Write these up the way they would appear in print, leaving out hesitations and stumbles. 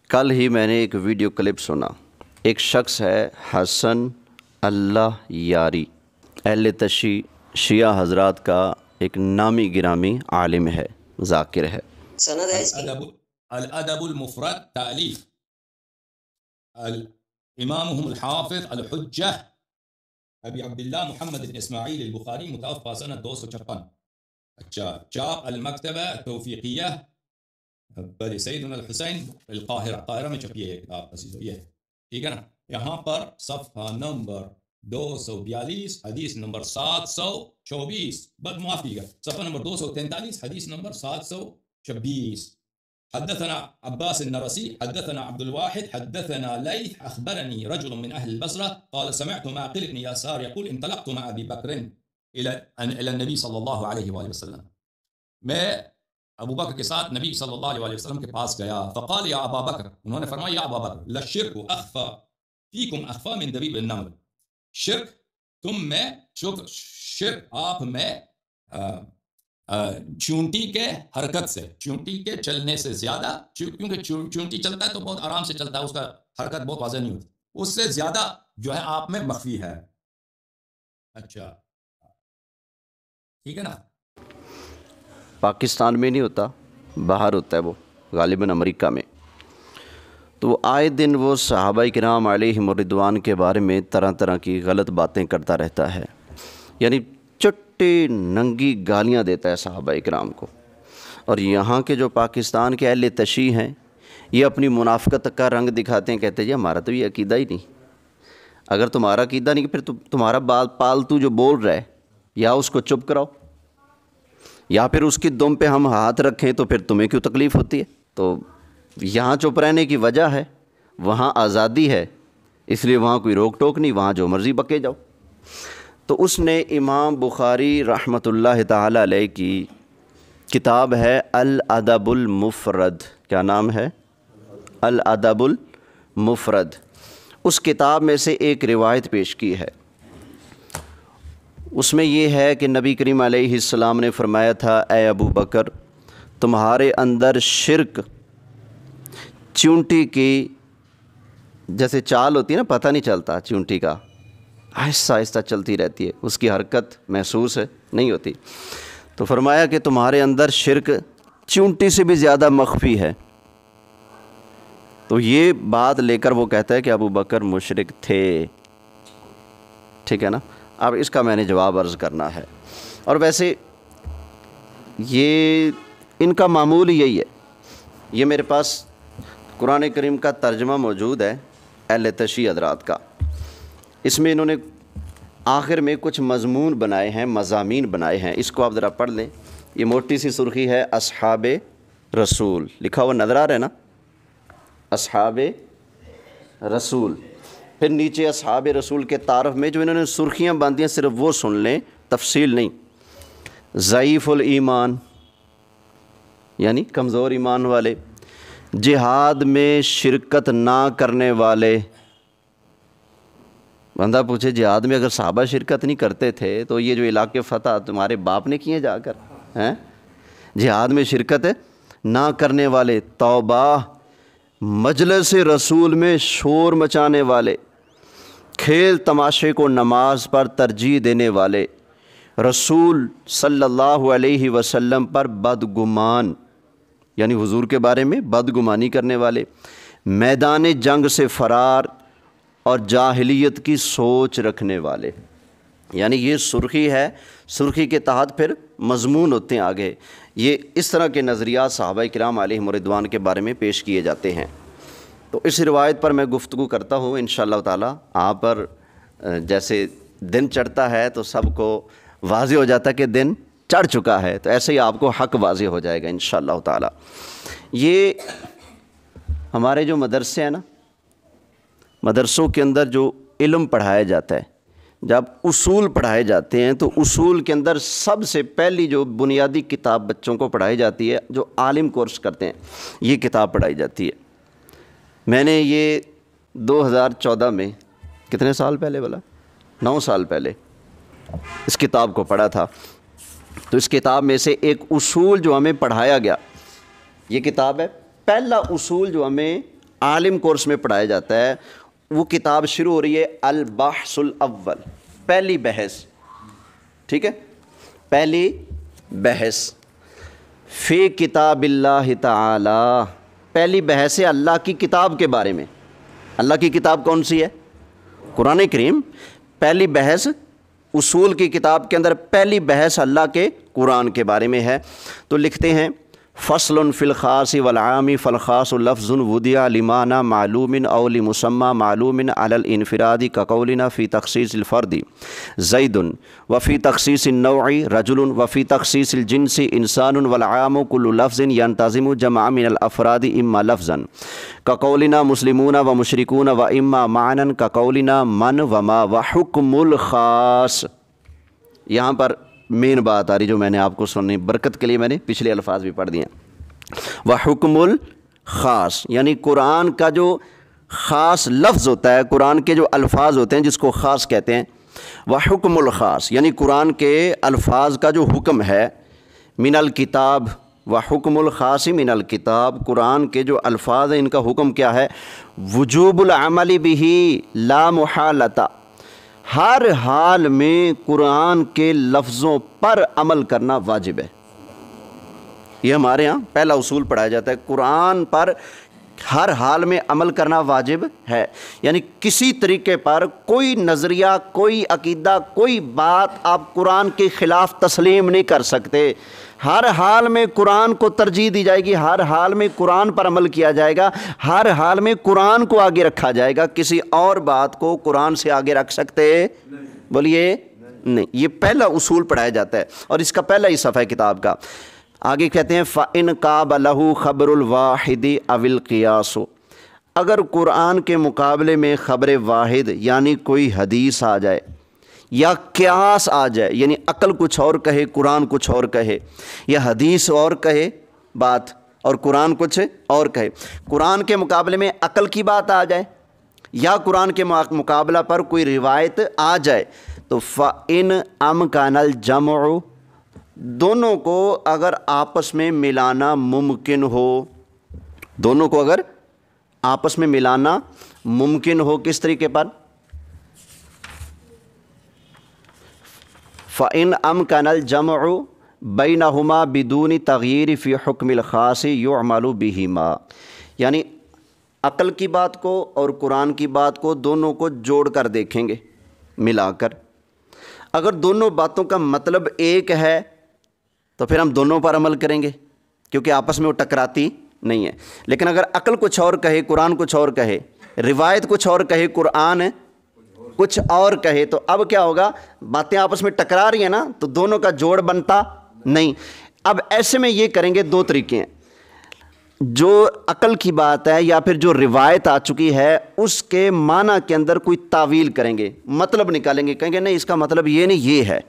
کل ہی میں نے ایک ویڈیو کلپ سنا، ایک شخص ہے حسن اللہ یاری، اہل تشیع شیعہ حضرات کا ایک نامی گرامی عالم ہے، ذاکر ہے۔ سند ہے الادب المفرد تالیف امامهم الحافظ الحجہ ابی عبداللہ محمد بن اسماعیل البخاری متوفى سنة 256۔ اچھا، چاپ المکتبہ توفیقیہ بل سیدنا الحسین القاہرہ میں چھپی ہے کتاب عزیزو، یہ ٹھیک ہے نا۔ یہاں پر صفحہ نمبر 242 حدیث نمبر 724، بد معافی کا صفحہ نمبر 243 حدیث نمبر 726۔ حدثنا عباس النرسي حدثنا عبد الواحد حدثنا ليث أخبرني رجل من أهل البصرة قال سمعت معقل بن يسار يقول انطلقت مع أبي بكر إلى النبي صلى الله عليه وآله وسلم، میں ابو بکر کے ساتھ نبی صلی اللہ علیہ وسلم کے پاس گیا، فقال یا ابا بکر، انہوں نے فرمایا یا ابا بکر للشرك اخفى فيكم اخفى من دبيب النمل، شرک تم میں شرک آپ میں چونٹی کے حرکت سے، چونٹی کے چلنے سے زیادہ، کیونکہ چونٹی چلتا ہے تو بہت آرام سے چلتا ہے، اس کا حرکت بہت واضح نہیں ہوتی، اس سے زیادہ جو ہے آپ میں مخفی ہے۔ اچھا ٹھیک ہے نا۔ پاکستان میں نہیں ہوتا، باہر ہوتا ہے، وہ غالباً امریکہ میں۔ تو آئے دن وہ صحابہ کرام علیہم الرضوان کے بارے میں طرح طرح کی غلط باتیں کرتا رہتا ہے، یعنی چٹے ننگی گالیاں دیتا ہے صحابہ کرام کو۔ اور یہاں کے جو پاکستان کے اہل تشیع ہیں، یہ اپنی منافقت کا رنگ دکھاتے ہیں، کہتے ہیں جی ہمارا تو یہ عقیدہ ہی نہیں۔ اگر تمہارا عقیدہ نہیں، پھر تمہارا پالتو جو بول رہا ہے، یا اس کو چپ کراؤ، یا پھر اس کی دم پہ ہم ہاتھ رکھیں تو پھر تمہیں کیوں تکلیف ہوتی ہے؟ تو یہاں چپ رہنے کی وجہ ہے، وہاں آزادی ہے، اس لیے وہاں کوئی روک ٹوک نہیں، وہاں جو مرضی بکے جاؤ۔ تو اس نے امام بخاری رحمۃ اللہ تعالی علیہ کی کتاب ہے الادب المفرد، کیا نام ہے؟ الادب المفرد۔ اس کتاب میں سے ایک روایت پیش کی ہے، اس میں یہ ہے کہ نبی کریم علیہ السلام نے فرمایا تھا، اے ابو بکر، تمہارے اندر شرک چونٹی کی جیسے چال ہوتی ہے نا، پتہ نہیں چلتا چونٹی کا، آہستہ آہستہ چلتی رہتی ہے، اس کی حرکت محسوس نہیں ہوتی۔ تو فرمایا کہ تمہارے اندر شرک چونٹی سے بھی زیادہ مخفی ہے۔ تو یہ بات لے کر وہ کہتا ہے کہ ابو بکر مشرک تھے، ٹھیک ہے نا۔ اب اس کا میں نے جواب عرض کرنا ہے، اور ویسے یہ ان کا معمول یہی ہے۔ یہ میرے پاس قرآن کریم کا ترجمہ موجود ہے اہل تشیع حضرات کا، اس میں انہوں نے آخر میں کچھ مضمون بنائے ہیں، مضامین بنائے ہیں، اس کو آپ ذرا پڑھ لیں۔ یہ موٹی سی سرخی ہے اصحاب رسول، لکھا ہوا نظر آ رہا ہے نا، اصحاب رسول۔ پھر نیچے اصحاب رسول کے تعارف میں جو انہوں نے سرخیاں باندھی ہیں، صرف وہ سن لیں، تفصیل نہیں۔ ضعیف الایمان یعنی کمزور ایمان والے، جہاد میں شرکت نہ کرنے والے۔ بندہ پوچھے جہاد میں اگر صحابہ شرکت نہیں کرتے تھے تو یہ جو علاقے فتح تمہارے باپ نے کیے جا کر ہیں؟ جہاد میں شرکت نہ کرنے والے، توبہ، مجلس رسول میں شور مچانے والے، کھیل تماشے کو نماز پر ترجیح دینے والے، رسول صلی اللہ علیہ وسلم پر بدگمان یعنی حضور کے بارے میں بدگمانی کرنے والے، میدان جنگ سے فرار اور جاہلیت کی سوچ رکھنے والے۔ یعنی یہ سرخی ہے، سرخی کے تحت پھر مضمون ہوتے ہیں آگے۔ یہ اس طرح کے نظریات صحابہ کرام علیہم الرضوان کے بارے میں پیش کیے جاتے ہیں۔ تو اس روایت پر میں گفتگو کرتا ہوں انشاءاللہ تعالی۔ آپ پر جیسے دن چڑھتا ہے تو سب کو واضح ہو جاتا ہے کہ دن چڑھ چکا ہے، تو ایسے ہی آپ کو حق واضح ہو جائے گا انشاءاللہ تعالی۔ یہ ہمارے جو مدرسے ہیں نا، مدرسوں کے اندر جو علم پڑھایا جاتا ہے، جب اصول پڑھائے جاتے ہیں تو اصول کے اندر سب سے پہلی جو بنیادی کتاب بچوں کو پڑھائی جاتی ہے، جو عالم کورس کرتے ہیں، یہ کتاب پڑھائی جاتی ہے۔ میں نے یہ 2014 میں، کتنے سال پہلے بولا، 9 سال پہلے اس کتاب کو پڑھا تھا۔ تو اس کتاب میں سے ایک اصول جو ہمیں پڑھایا گیا، یہ کتاب ہے، پہلا اصول جو ہمیں عالم کورس میں پڑھایا جاتا ہے، وہ کتاب شروع ہو رہی ہے البحث الاول، پہلی بحث، ٹھیک ہے، پہلی بحث فی کتاب اللہ تعالی، پہلی بحث ہے اللہ کی کتاب کے بارے میں۔ اللہ کی کتاب کون سی ہے؟ قرآن کریم۔ پہلی بحث اصول کی کتاب کے اندر پہلی بحث اللہ کے قرآن کے بارے میں ہے۔ تو لکھتے ہیں فصل فی الخاص والعام فالخاص لفظ وضع لمعنى معلوم او لمسمى معلوم على الانفراد كقولنا في تخصيص الفرد زید وفي تخصيص النوع رجل وفي تخصيص الجنس انسان والعام كل لفظ ينتظم جمع من الافراد اما لفظا كقولنا مسلمون ومشركون واما معنى كقولنا من وما وحكم الخاص۔ یہاں پر مین بات آ رہی جو میں نے آپ کو سننی، برکت کے لیے میں نے پچھلے الفاظ بھی پڑھ دیے ہیں۔ وحکم الخاص یعنی قرآن کا جو خاص لفظ ہوتا ہے، قرآن کے جو الفاظ ہوتے ہیں جس کو خاص کہتے ہیں، وحکم الخاص یعنی قرآن کے الفاظ کا جو حکم ہے، من الکتاب، وحکم الخاص من الکتاب، قرآن کے جو الفاظ ہیں ان کا حکم کیا ہے؟ وجوب العمل بہ لا محالۃ، ہر حال میں قرآن کے لفظوں پر عمل کرنا واجب ہے۔ یہ ہمارے ہاں پہلا اصول پڑھایا جاتا ہے، قرآن پر ہر حال میں عمل کرنا واجب ہے، یعنی کسی طریقے پر کوئی نظریہ، کوئی عقیدہ، کوئی بات آپ قرآن کے خلاف تسلیم نہیں کر سکتے۔ ہر حال میں قرآن کو ترجیح دی جائے گی، ہر حال میں قرآن پر عمل کیا جائے گا، ہر حال میں قرآن کو آگے رکھا جائے گا۔ کسی اور بات کو قرآن سے آگے رکھ سکتے بولیے نہیں۔ یہ پہلا اصول پڑھایا جاتا ہے اور اس کا پہلا ہی صفحہ کتاب کا۔ آگے کہتے ہیں فَإِنْ قَابَ لَهُ خَبْرُ الْوَاحِدِ أَوِ الْقِيَاسُ، اگر قرآن کے مقابلے میں خبر واحد یعنی کوئی حدیث آ جائے یا قیاس آ جائے، یعنی عقل کچھ اور کہے، قرآن کچھ اور کہے، یا حدیث اور کہے بات اور قرآن کچھ اور کہے، قرآن کے مقابلے میں عقل کی بات آ جائے یا قرآن کے مقابلہ پر کوئی روایت آ جائے، تو فَإِنْ أَمْكَنَ الْجَمْعُ، دونوں کو اگر آپس میں ملانا ممکن ہو، دونوں کو اگر آپس میں ملانا ممکن ہو، کس طریقے پر؟ فَإِنْ أَمْكَنَ الْجَمْعُ بَيْنَهُمَا بِدُونِ تَغْيِيرِ فِي حُكْمِ الْخَاصِ يُعْمَلُ بِهِمَا، یعنی عقل کی بات کو اور قرآن کی بات کو دونوں کو جوڑ کر دیکھیں گے، ملا کر، اگر دونوں باتوں کا مطلب ایک ہے تو پھر ہم دونوں پر عمل کریں گے کیونکہ آپس میں وہ ٹکراتی نہیں ہے۔ لیکن اگر عقل کچھ اور کہے، قرآن کچھ اور کہے، روایت کچھ اور کہے، قرآن کچھ اور کہے، تو اب کیا ہوگا؟ باتیں آپس میں ٹکرا رہی ہیں نا، تو دونوں کا جوڑ بنتا نہیں۔ اب ایسے میں یہ کریں گے، دو طریقے ہیں، جو عقل کی بات ہے یا پھر جو روایت آ چکی ہے اس کے معنی کے اندر کوئی تعویل کریں گے، مطلب نکالیں گے، کہیں گے نہیں اس کا مطلب یہ نہیں یہ ہے،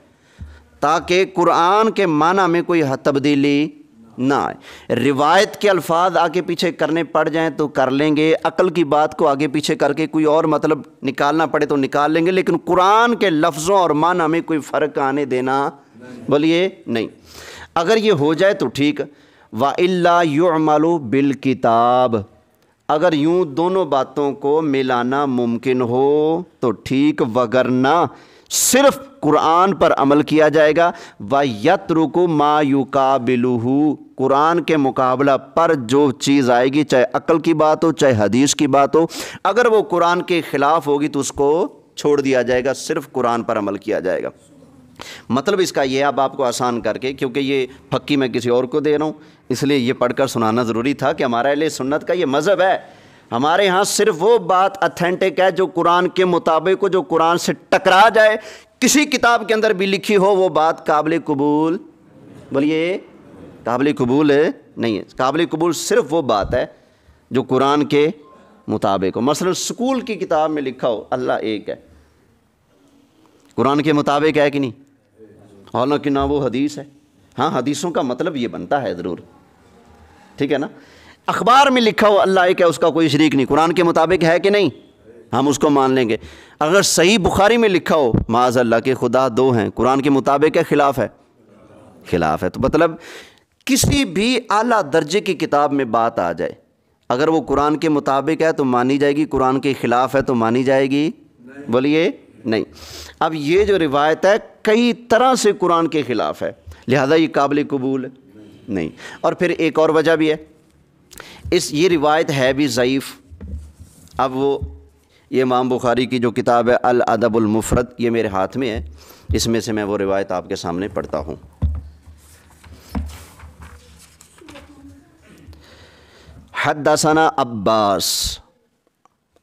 تاکہ قرآن کے معنی میں کوئی تبدیلی نہ آئے۔ روایت کے الفاظ آگے پیچھے کرنے پڑ جائیں تو کر لیں گے، عقل کی بات کو آگے پیچھے کر کے کوئی اور مطلب نکالنا پڑے تو نکال لیں گے، لیکن قرآن کے لفظوں اور معنی میں کوئی فرق آنے دینا بولیے نہیں۔ اگر یہ ہو جائے تو ٹھیک، وَإِلَّا يُعْمَلُ بِالْكِتَابِ، اگر یوں دونوں باتوں کو ملانا ممکن ہو تو ٹھیک، وگرنہ صرف قرآن پر عمل کیا جائے گا۔ وَيَتْرُكُ مَا يُقَابِلُهُ، قرآن کے مقابلہ پر جو چیز آئے گی، چاہے عقل کی بات ہو چاہے حدیث کی بات ہو، اگر وہ قرآن کے خلاف ہوگی تو اس کو چھوڑ دیا جائے گا، صرف قرآن پر عمل کیا جائے گا۔ مطلب اس کا یہ اب آپ کو آسان کر کے، کیونکہ یہ پھکی میں کسی اور کو دے رہا ہوں اس لیے یہ پڑھ کر سنانا ضروری تھا کہ ہمارا اہل سنت کا یہ مذہب ہے، ہمارے ہاں صرف وہ بات اتھینٹک ہے جو قرآن کے مطابق ہو، جو قرآن سے ٹکرا جائے، کسی کتاب کے اندر بھی لکھی ہو وہ بات قابل قبول، بولیے قابل قبول نہیں ہے۔ قابل قبول صرف وہ بات ہے جو قرآن کے مطابق ہو۔ مثلا سکول کی کتاب میں لکھا ہو اللہ ایک ہے، قرآن کے مطابق ہے کہ نہیں؟ حالانکہ نہ وہ حدیث ہے، ہاں حدیثوں کا مطلب یہ بنتا ہے ضرور، ٹھیک ہے نا۔ اخبار میں لکھا ہو اللہ ایک ہے، اس کا کوئی شریک نہیں، قرآن کے مطابق ہے کہ نہیں؟ ہم اس کو مان لیں گے۔ اگر صحیح بخاری میں لکھا ہو معاذ اللہ کہ خدا دو ہیں، قرآن کے مطابق ہے خلاف ہے؟ خلاف ہے۔ تو مطلب کسی بھی اعلیٰ درجے کی کتاب میں بات آ جائے، اگر وہ قرآن کے مطابق ہے تو مانی جائے گی، قرآن کے خلاف ہے تو مانی جائے گی؟ بولیے نہیں۔ اب یہ جو روایت ہے کئی طرح سے قرآن کے خلاف ہے، لہذا یہ قابل قبول نہیں۔ اور پھر ایک اور وجہ بھی ہے، یہ روایت ہے بھی ضعیف۔ اب وہ یہ امام بخاری کی جو کتاب ہے الادب المفرد، یہ میرے ہاتھ میں ہے، اس میں سے میں وہ روایت آپ کے سامنے پڑھتا ہوں۔ حدثنا عباس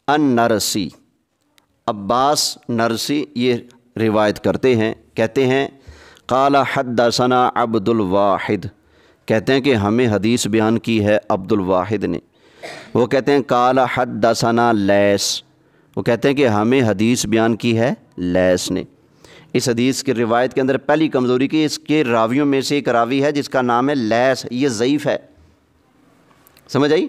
النرسی، عباس نرسی یہ روایت کرتے ہیں، کہتے ہیں قال حدثنا عبد الواحد، کہتے ہیں کہ ہمیں حدیث بیان کی ہے عبد الواحد نے۔ وہ کہتے ہیں قال حدثنا لیث، وہ کہتے ہیں کہ ہمیں حدیث بیان کی ہے لیث نے۔ اس حدیث کی روایت کے اندر پہلی کمزوری کی اس کے راویوں میں سے ایک راوی ہے جس کا نام ہے لیث، یہ ضعیف ہے، سمجھ آئی؟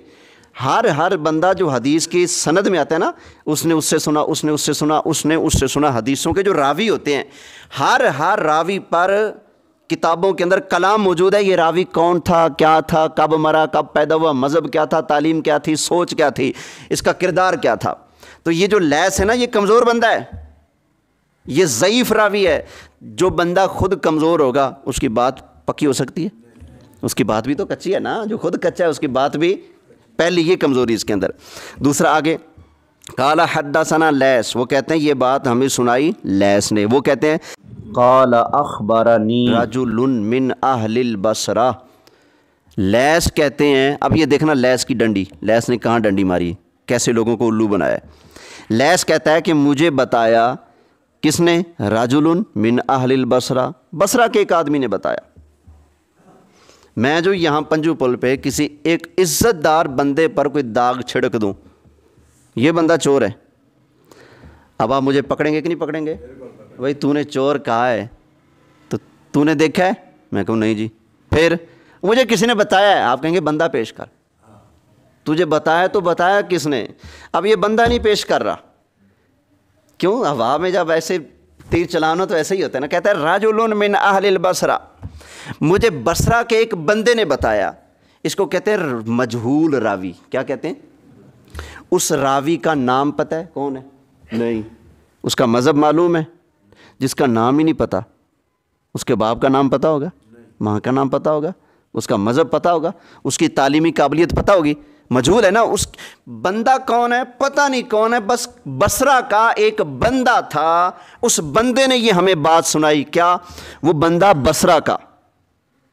ہر بندہ جو حدیث کی سند میں آتا ہے نا، اس نے اس سے سنا، اس نے اس سے سنا، اس نے اس سے سنا، حدیثوں کے جو راوی ہوتے ہیں ہر راوی پر کتابوں کے اندر کلام موجود ہے، یہ راوی کون تھا، کیا تھا، کب مرا، کب پیدا ہوا، مذہب کیا تھا، تعلیم کیا تھی، سوچ کیا تھی، اس کا کردار کیا تھا۔ تو یہ جو لیث ہے نا، یہ کمزور بندہ ہے، یہ ضعیف راوی ہے۔ جو بندہ خود کمزور ہوگا اس کی بات پکی ہو سکتی ہے؟ اس کی بات بھی تو کچی ہے نا، جو خود کچا ہے اس کی بات بھی، پہلی یہ کمزوری اس کے اندر۔ دوسرا آگے قال حدثنا لیث، وہ کہتے ہیں یہ بات ہمیں سنائی لیث نے۔ وہ کہتے ہیں قال اخبرنی رجل من اہل البصرہ، لیث کہتے ہیں، اب یہ دیکھنا لیث کی ڈنڈی، لیث نے کہاں ڈنڈی ماری، کیسے لوگوں کو الو بنایا ہے۔ لیث کہتا ہے کہ مجھے بتایا، کس نے؟ رجل من اہل البصرہ، بصرہ کے ایک آدمی نے بتایا۔ میں جو یہاں پنجو پل پہ کسی ایک عزت دار بندے پر کوئی داغ چھڑک دوں، یہ بندہ چور ہے، اب آپ مجھے پکڑیں گے کہ نہیں پکڑیں گے؟ بھائی تو نے چور کہا ہے تو تو نے دیکھا ہے؟ میں کہوں نہیں جی۔ پھر مجھے کسی نے بتایا ہے، آپ کہیں گے بندہ پیش کر۔ تجھے بتایا تو بتایا کس نے؟ اب یہ بندہ نہیں پیش کر رہا، کیوں؟ ہوا میں جب ایسے تیر چلانا تو ایسے ہی ہوتا ہے نا۔ کہتا ہے رجل من اہل البصرہ، مجھے بصرہ کے ایک بندے نے بتایا۔ اس کو کہتے ہیں مجہول راوی۔ کیا کہتے ہیں؟ اس راوی کا نام پتہ ہے کون ہے؟ نہیں۔ اس کا مذہب معلوم ہے؟ جس کا نام ہی نہیں پتہ، اس کے باپ کا نام پتہ ہوگا، ماں کا نام پتہ ہوگا، اس کا مذہب پتہ ہوگا، اس کی تعلیمی قابلیت پتہ ہوگی، مجہول ہے نا۔ اس بندہ کون ہے پتہ نہیں کون ہے، بس بصرہ کا ایک بندہ تھا، اس بندے نے یہ ہمیں بات سنائی۔ کیا؟ وہ بندہ بصرہ کا،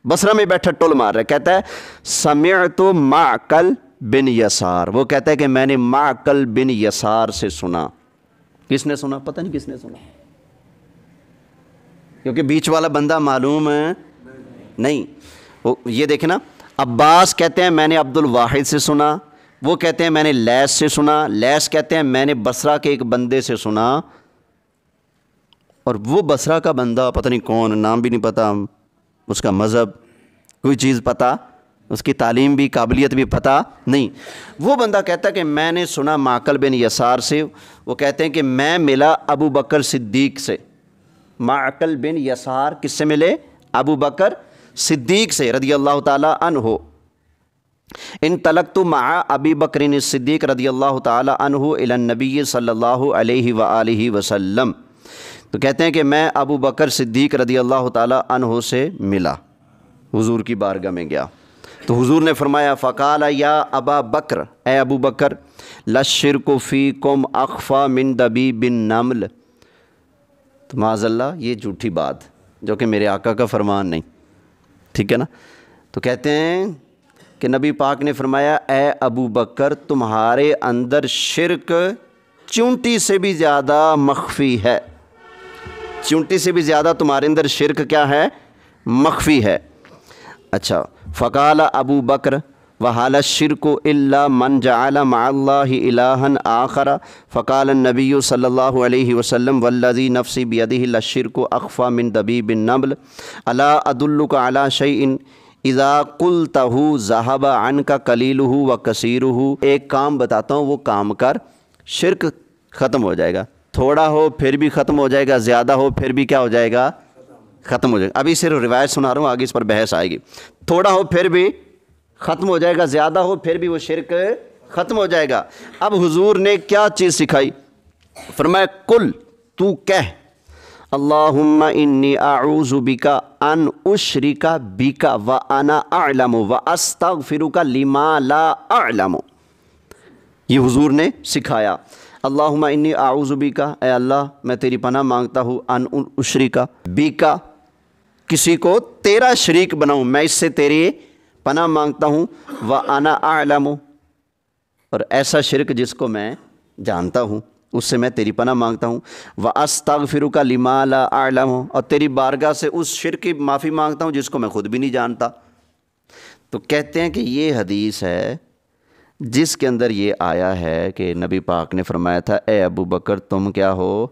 بصرہ میں بیٹھا ٹول مار رہا ہے، کہتا ہے سمعت معقل بن یسار، وہ کہتا ہے کہ میں نے معقل بن یسار سے سنا۔ کس نے سنا؟ پتہ نہیں کس نے سنا، کیونکہ بیچ والا بندہ معلوم ہے نہیں۔ یہ دیکھیں نا، عباس کہتے ہیں میں نے عبد الواحد سے سنا، وہ کہتے ہیں میں نے لیث سے سنا، لیث کہتے ہیں میں نے بصرہ کے ایک بندے سے سنا، اور وہ بصرہ کا بندہ پتہ نہیں کون، نام بھی نہیں پتہ، اس کا مذہب کوئی چیز پتہ، اس کی تعلیم بھی قابلیت بھی پتہ نہیں۔ وہ بندہ کہتا ہے کہ میں نے سنا معقل بن یسار سے، وہ کہتے ہیں کہ میں ملا ابو بکر صدیق سے۔ معقل بن یسار کس سے ملے؟ ابو بکر صدیق سے رضی اللہ تعالی عنہ۔ انطلقت مع ابی بکر الصدیق رضی اللہ تعالی عنہ الی النبی صلی اللہ علیہ وآلہ وسلم، تو کہتے ہیں کہ میں ابو بکر صدیق رضی اللہ تعالی عنہ سے ملا، حضور کی بارگاہ میں گیا، تو حضور نے فرمایا فقال یا ابا بکر، اے ابو بکر، للشرک فیکم اخفی من دبیب النمل، تو معاذ اللہ یہ جھوٹی بات جو کہ میرے آقا کا فرمان نہیں، ٹھیک ہے نا۔ تو کہتے ہیں کہ نبی پاک نے فرمایا اے ابو بکر، تمہارے اندر شرک چونٹی سے بھی زیادہ مخفی ہے، چونٹی سے بھی زیادہ تمہارے اندر شرک کیا ہے؟ مخفی ہے۔ اچھا، فقال ابو بکر وحال الشرک الا من جعل مع اللہ الہا آخر، فقال النبی صلی اللہ علیہ وسلم والذی نفسی بیدہ للشرک اخفی من دبیب النمل، الا ادلک علی شیء اذا قلتہ ذہب عنک قلیلہ وکثیرہ، ایک کام بتاتا ہوں وہ کام کر، شرک ختم ہو جائے گا، تھوڑا ہو پھر بھی ختم ہو جائے گا، زیادہ ہو پھر بھی کیا ہو جائے گا؟ ختم ہو جائے گا۔ ابھی صرف روایت سنا رہا ہوں، آگے اس پر بحث آئے گی۔ تھوڑا ہو پھر بھی ختم ہو جائے گا، زیادہ ہو پھر بھی وہ شرک ختم ہو جائے گا۔ اب حضور نے کیا چیز سکھائی؟ فرمایا کل، تو کہہ اللہم انی اعوذ بک ان اشرک بک وانا اعلم واستغفرک لما لا اعلم۔ یہ حضور نے سکھایا، اللہم انی اعوذ بک، اے اللہ میں تیری پناہ مانگتا ہوں، ان اشرک بک، کسی کو تیرا شریک بناؤں، میں اس سے تیری پناہ مانگتا ہوں، وانا اعلم، اور ایسا شرک جس کو میں جانتا ہوں اس سے میں تیری پناہ مانگتا ہوں، وَأَسْتَغْفِرُكَ لِمَا لَا أَعْلَمُ، اور تیری بارگاہ سے اس شرک کی معافی مانگتا ہوں جس کو میں خود بھی نہیں جانتا۔ تو کہتے ہیں کہ یہ حدیث ہے جس کے اندر یہ آیا ہے کہ نبی پاک نے فرمایا تھا اے ابو بکر تم کیا ہو؟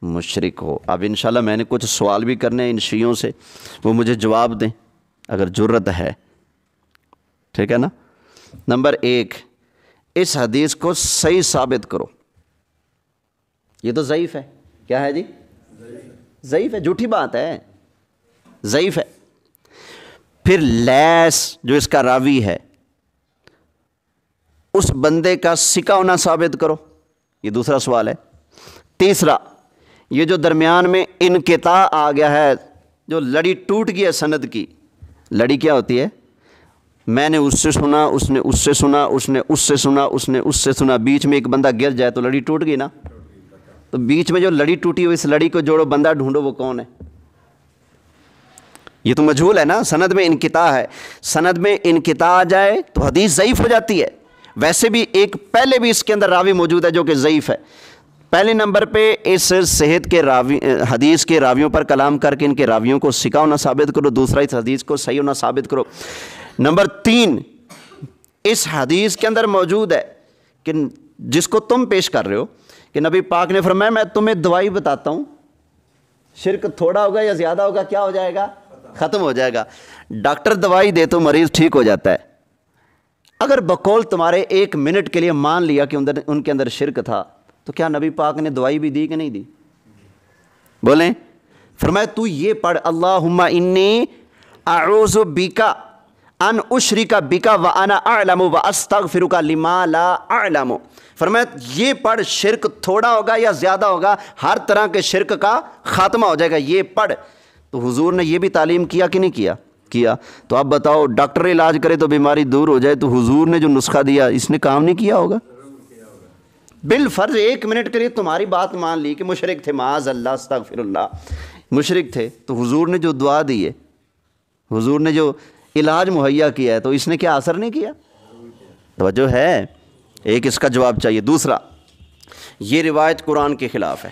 مشرک ہو۔ اب انشاءاللہ میں نے کچھ سوال بھی کرنے ہیں ان شیعوں سے، وہ مجھے جواب دیں اگر جرت ہے، ٹھیک ہے نا۔ نمبر 1، اس حدیث کو صحیح ثابت کرو۔ یہ تو ضعیف ہے، کیا ہے جی؟ ضعیف ہے، جھوٹی بات ہے، ضعیف ہے۔ پھر لیس جو اس کا راوی ہے اس بندے کا ثقہ ہونا ثابت کرو، یہ دوسرا سوال ہے۔ تیسرا، یہ جو درمیان میں انقطاع آ گیا ہے، جو لڑی ٹوٹ گئی ہے سند کی، لڑی کیا ہوتی ہے؟ میں نے اس سے سنا، اس نے اس سے سنا، اس نے اس سے سنا، اس نے اس سے سنا، بیچ میں ایک بندہ گر جائے تو لڑی ٹوٹ گئی نا۔ تو بیچ میں جو لڑی ٹوٹی ہوئی اس لڑی کو جوڑو، بندہ ڈھونڈو، وہ کون ہے؟ یہ تو مجہول ہے نا، سند میں انقطاع ہے۔ سند میں انقطاع آ جائے تو حدیث ضعیف ہو جاتی ہے۔ ویسے بھی ایک پہلے بھی اس کے اندر راوی موجود ہے جو کہ ضعیف ہے۔ پہلے نمبر پہ اس صحت کے راوی، حدیث کے راویوں پر کلام کر کے ان کے راویوں کو ثقہ ہونا ثابت کرو، دوسرا اس حدیث کو صحیح ہونا ثابت کرو۔ نمبر 3، اس حدیث کے اندر موجود ہے کہ جس کو تم پیش کر رہے ہو کہ نبی پاک نے فرمایا میں تمہیں دوائی بتاتا ہوں، شرک تھوڑا ہوگا یا زیادہ ہوگا کیا ہو جائے گا؟ ختم ہو جائے گا۔ ڈاکٹر دوائی دے تو مریض ٹھیک ہو جاتا ہے۔ اگر بقول تمہارے 1 منٹ کے لیے مان لیا کہ ان کے اندر شرک تھا تو کیا نبی پاک نے دوائی بھی دی کہ نہیں دی؟ بولیں۔ فرمایا تو یہ پڑھ اللہم انی اعوذ بک ان اشرک بک وانا اعلم واستغفرک لما لا اعلم۔ فرمایا یہ پڑھ، شرک تھوڑا ہوگا یا زیادہ ہوگا، ہر طرح کے شرک کا خاتمہ ہو جائے گا، یہ پڑھ۔ تو حضور نے یہ بھی تعلیم کیا کہ نہیں کیا؟ کیا۔ تو اب بتاؤ ڈاکٹر علاج کرے تو بیماری دور ہو جائے تو حضور نے جو نسخہ دیا اس نے کام نہیں کیا ہوگا؟ بالفرض 1 منٹ کے لیے تمہاری بات مان لی کہ مشرک تھے، معاذ اللہ استغفر اللہ، مشرک تھے، تو حضور نے جو دعا دی ہے، حضور نے جو علاج مہیا کیا ہے، تو اس نے کیا اثر نہیں کیا؟ توجہ ہے؟ ایک اس کا جواب چاہیے۔ دوسرا، یہ روایت قرآن کے خلاف ہے۔